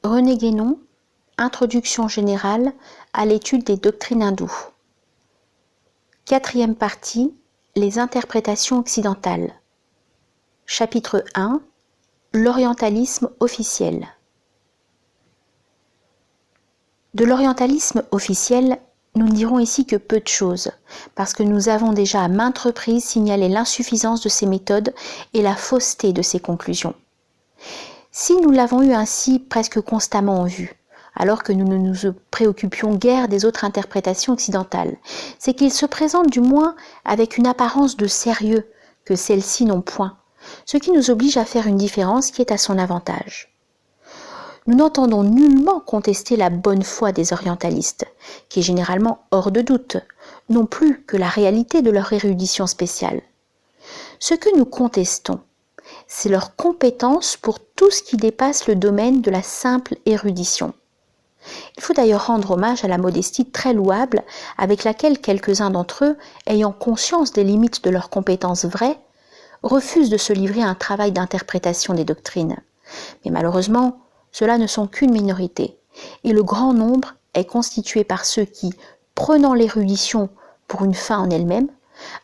René Guénon, Introduction générale à l'étude des doctrines hindoues. 4e partie, les interprétations occidentales. Chapitre 1, l'orientalisme officiel. De l'orientalisme officiel, nous ne dirons ici que peu de choses, parce que nous avons déjà à maintes reprises signalé l'insuffisance de ces méthodes et la fausseté de ces conclusions. Si nous l'avons eu ainsi presque constamment en vue, alors que nous ne nous préoccupions guère des autres interprétations occidentales, c'est qu'ils se présentent du moins avec une apparence de sérieux que celles-ci n'ont point, ce qui nous oblige à faire une différence qui est à son avantage. Nous n'entendons nullement contester la bonne foi des orientalistes, qui est généralement hors de doute, non plus que la réalité de leur érudition spéciale. Ce que nous contestons, c'est leur compétence pour tout ce qui dépasse le domaine de la simple érudition. Il faut d'ailleurs rendre hommage à la modestie très louable avec laquelle quelques-uns d'entre eux, ayant conscience des limites de leurs compétences vraies, refusent de se livrer à un travail d'interprétation des doctrines. Mais malheureusement, ceux-là ne sont qu'une minorité, et le grand nombre est constitué par ceux qui, prenant l'érudition pour une fin en elle-même,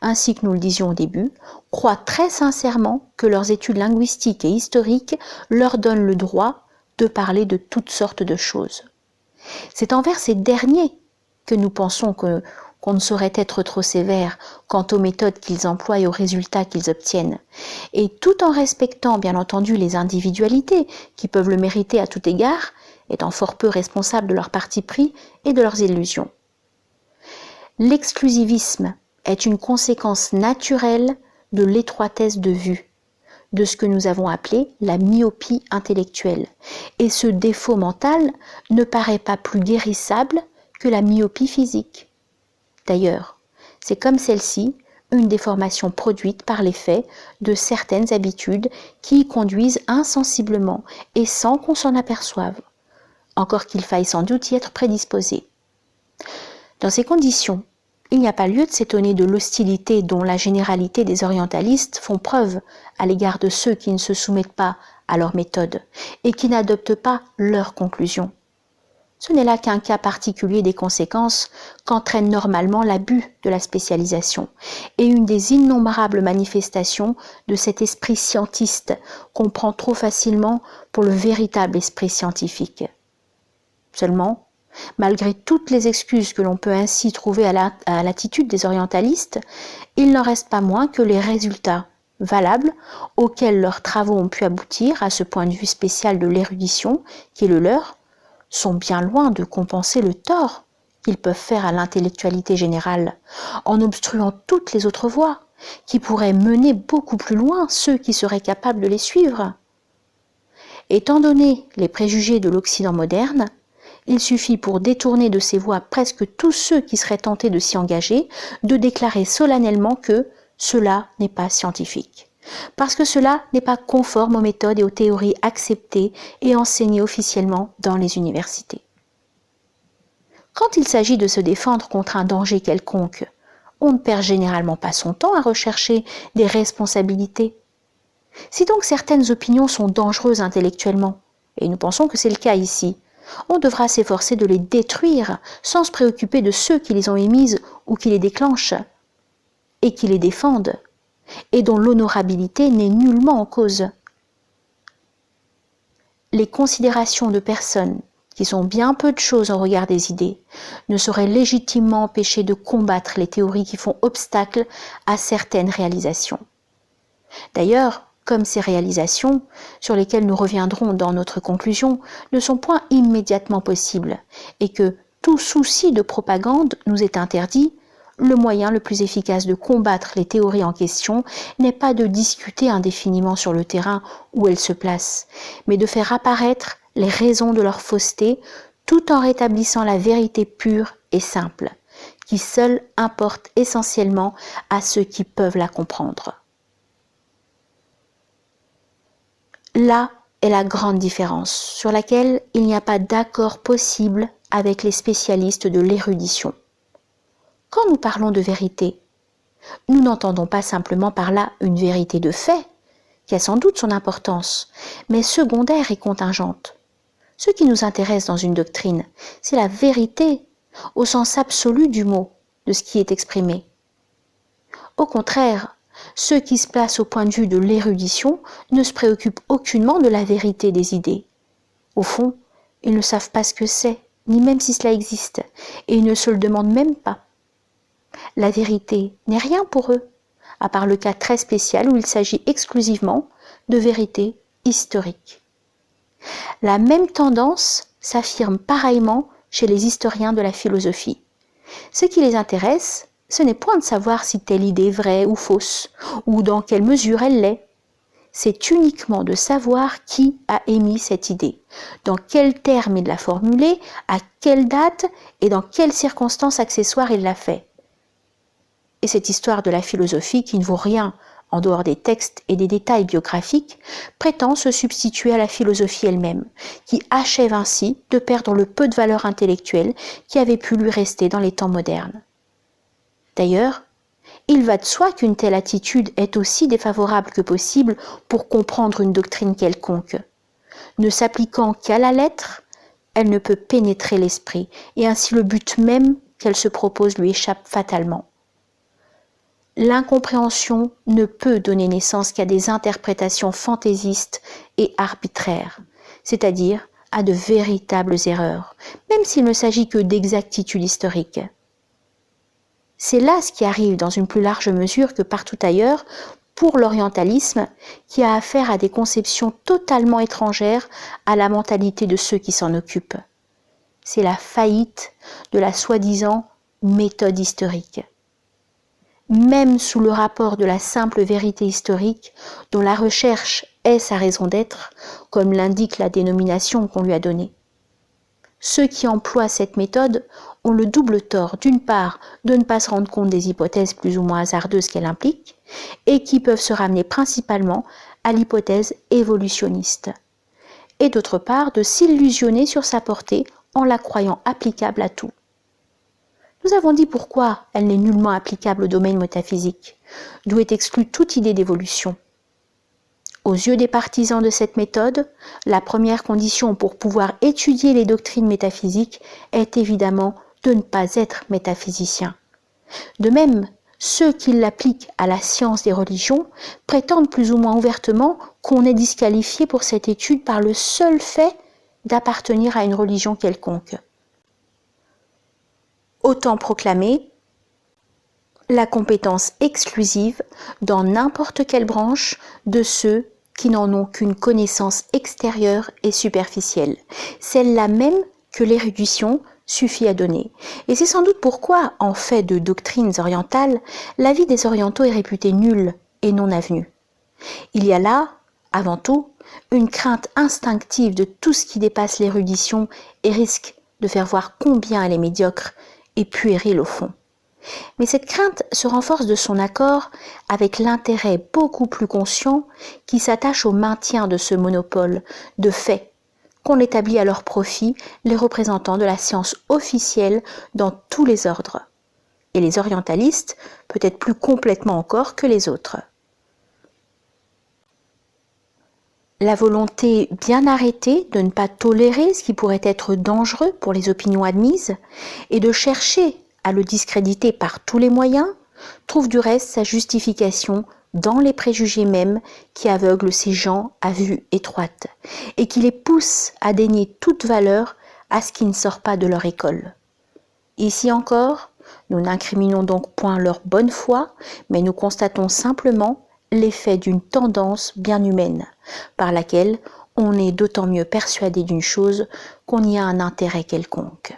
ainsi que nous le disions au début, croient très sincèrement que leurs études linguistiques et historiques leur donnent le droit de parler de toutes sortes de choses. C'est envers ces derniers que nous pensons qu'on ne saurait être trop sévère quant aux méthodes qu'ils emploient et aux résultats qu'ils obtiennent, et tout en respectant bien entendu les individualités qui peuvent le mériter à tout égard, étant fort peu responsables de leur parti pris et de leurs illusions. L'exclusivisme est une conséquence naturelle de l'étroitesse de vue, de ce que nous avons appelé la myopie intellectuelle. Et ce défaut mental ne paraît pas plus guérissable que la myopie physique. D'ailleurs, c'est comme celle-ci une déformation produite par l'effet de certaines habitudes qui y conduisent insensiblement et sans qu'on s'en aperçoive, encore qu'il faille sans doute y être prédisposé. Dans ces conditions, il n'y a pas lieu de s'étonner de l'hostilité dont la généralité des orientalistes font preuve à l'égard de ceux qui ne se soumettent pas à leurs méthodes et qui n'adoptent pas leurs conclusions. Ce n'est là qu'un cas particulier des conséquences qu'entraîne normalement l'abus de la spécialisation et une des innombrables manifestations de cet esprit scientiste qu'on prend trop facilement pour le véritable esprit scientifique. Seulement, malgré toutes les excuses que l'on peut ainsi trouver à l'attitude des orientalistes, il n'en reste pas moins que les résultats valables auxquels leurs travaux ont pu aboutir à ce point de vue spécial de l'érudition qui est le leur, sont bien loin de compenser le tort qu'ils peuvent faire à l'intellectualité générale, en obstruant toutes les autres voies, qui pourraient mener beaucoup plus loin ceux qui seraient capables de les suivre. Étant donné les préjugés de l'Occident moderne, il suffit pour détourner de ces voies presque tous ceux qui seraient tentés de s'y engager, de déclarer solennellement que cela n'est pas scientifique, parce que cela n'est pas conforme aux méthodes et aux théories acceptées et enseignées officiellement dans les universités. Quand il s'agit de se défendre contre un danger quelconque, on ne perd généralement pas son temps à rechercher des responsabilités. Si donc certaines opinions sont dangereuses intellectuellement, et nous pensons que c'est le cas ici, on devra s'efforcer de les détruire sans se préoccuper de ceux qui les ont émises ou qui les déclenchent et qui les défendent et dont l'honorabilité n'est nullement en cause. Les considérations de personnes qui sont bien peu de choses en regard des idées ne sauraient légitimement empêcher de combattre les théories qui font obstacle à certaines réalisations. D'ailleurs, comme ces réalisations, sur lesquelles nous reviendrons dans notre conclusion, ne sont point immédiatement possibles, et que tout souci de propagande nous est interdit, le moyen le plus efficace de combattre les théories en question n'est pas de discuter indéfiniment sur le terrain où elles se placent, mais de faire apparaître les raisons de leur fausseté, tout en rétablissant la vérité pure et simple, qui seule importe essentiellement à ceux qui peuvent la comprendre. Là est la grande différence, sur laquelle il n'y a pas d'accord possible avec les spécialistes de l'érudition. Quand nous parlons de vérité, nous n'entendons pas simplement par là une vérité de fait, qui a sans doute son importance, mais secondaire et contingente. Ce qui nous intéresse dans une doctrine, c'est la vérité, au sens absolu du mot, de ce qui est exprimé. Au contraire, ceux qui se placent au point de vue de l'érudition ne se préoccupent aucunement de la vérité des idées. Au fond, ils ne savent pas ce que c'est, ni même si cela existe, et ils ne se le demandent même pas. La vérité n'est rien pour eux, à part le cas très spécial où il s'agit exclusivement de vérité historique. La même tendance s'affirme pareillement chez les historiens de la philosophie. Ce qui les intéresse, ce n'est point de savoir si telle idée est vraie ou fausse, ou dans quelle mesure elle l'est. C'est uniquement de savoir qui a émis cette idée, dans quels termes il l'a formulée, à quelle date et dans quelles circonstances accessoires il l'a fait. Et cette histoire de la philosophie, qui ne vaut rien en dehors des textes et des détails biographiques, prétend se substituer à la philosophie elle-même, qui achève ainsi de perdre le peu de valeur intellectuelle qui avait pu lui rester dans les temps modernes. D'ailleurs, il va de soi qu'une telle attitude est aussi défavorable que possible pour comprendre une doctrine quelconque. Ne s'appliquant qu'à la lettre, elle ne peut pénétrer l'esprit, et ainsi le but même qu'elle se propose lui échappe fatalement. L'incompréhension ne peut donner naissance qu'à des interprétations fantaisistes et arbitraires, c'est-à-dire à de véritables erreurs, même s'il ne s'agit que d'exactitude historique. C'est là ce qui arrive dans une plus large mesure que partout ailleurs pour l'orientalisme, qui a affaire à des conceptions totalement étrangères à la mentalité de ceux qui s'en occupent. C'est la faillite de la soi-disant méthode historique. Même sous le rapport de la simple vérité historique, dont la recherche est sa raison d'être, comme l'indique la dénomination qu'on lui a donnée. Ceux qui emploient cette méthode ont le double tort, d'une part, de ne pas se rendre compte des hypothèses plus ou moins hasardeuses qu'elle implique, et qui peuvent se ramener principalement à l'hypothèse évolutionniste, et d'autre part, de s'illusionner sur sa portée en la croyant applicable à tout. Nous avons dit pourquoi elle n'est nullement applicable au domaine métaphysique, d'où est exclue toute idée d'évolution. Aux yeux des partisans de cette méthode, la première condition pour pouvoir étudier les doctrines métaphysiques est évidemment de ne pas être métaphysicien. De même, ceux qui l'appliquent à la science des religions prétendent plus ou moins ouvertement qu'on est disqualifié pour cette étude par le seul fait d'appartenir à une religion quelconque. Autant proclamer la compétence exclusive dans n'importe quelle branche de ceux qui n'en ont qu'une connaissance extérieure et superficielle, celle-là même que l'érudition suffit à donner. Et c'est sans doute pourquoi, en fait de doctrines orientales, l'avis des orientaux est réputé nul et non avenu. Il y a là, avant tout, une crainte instinctive de tout ce qui dépasse l'érudition et risque de faire voir combien elle est médiocre et puérile au fond. Mais cette crainte se renforce de son accord avec l'intérêt beaucoup plus conscient qui s'attache au maintien de ce monopole de fait qu'ont établi à leur profit les représentants de la science officielle dans tous les ordres, et les orientalistes peut-être plus complètement encore que les autres. La volonté bien arrêtée de ne pas tolérer ce qui pourrait être dangereux pour les opinions admises et de chercher à le discréditer par tous les moyens, trouve du reste sa justification dans les préjugés mêmes qui aveuglent ces gens à vue étroite et qui les poussent à dénier toute valeur à ce qui ne sort pas de leur école. Ici encore, nous n'incriminons donc point leur bonne foi, mais nous constatons simplement l'effet d'une tendance bien humaine, par laquelle on est d'autant mieux persuadé d'une chose qu'on y a un intérêt quelconque.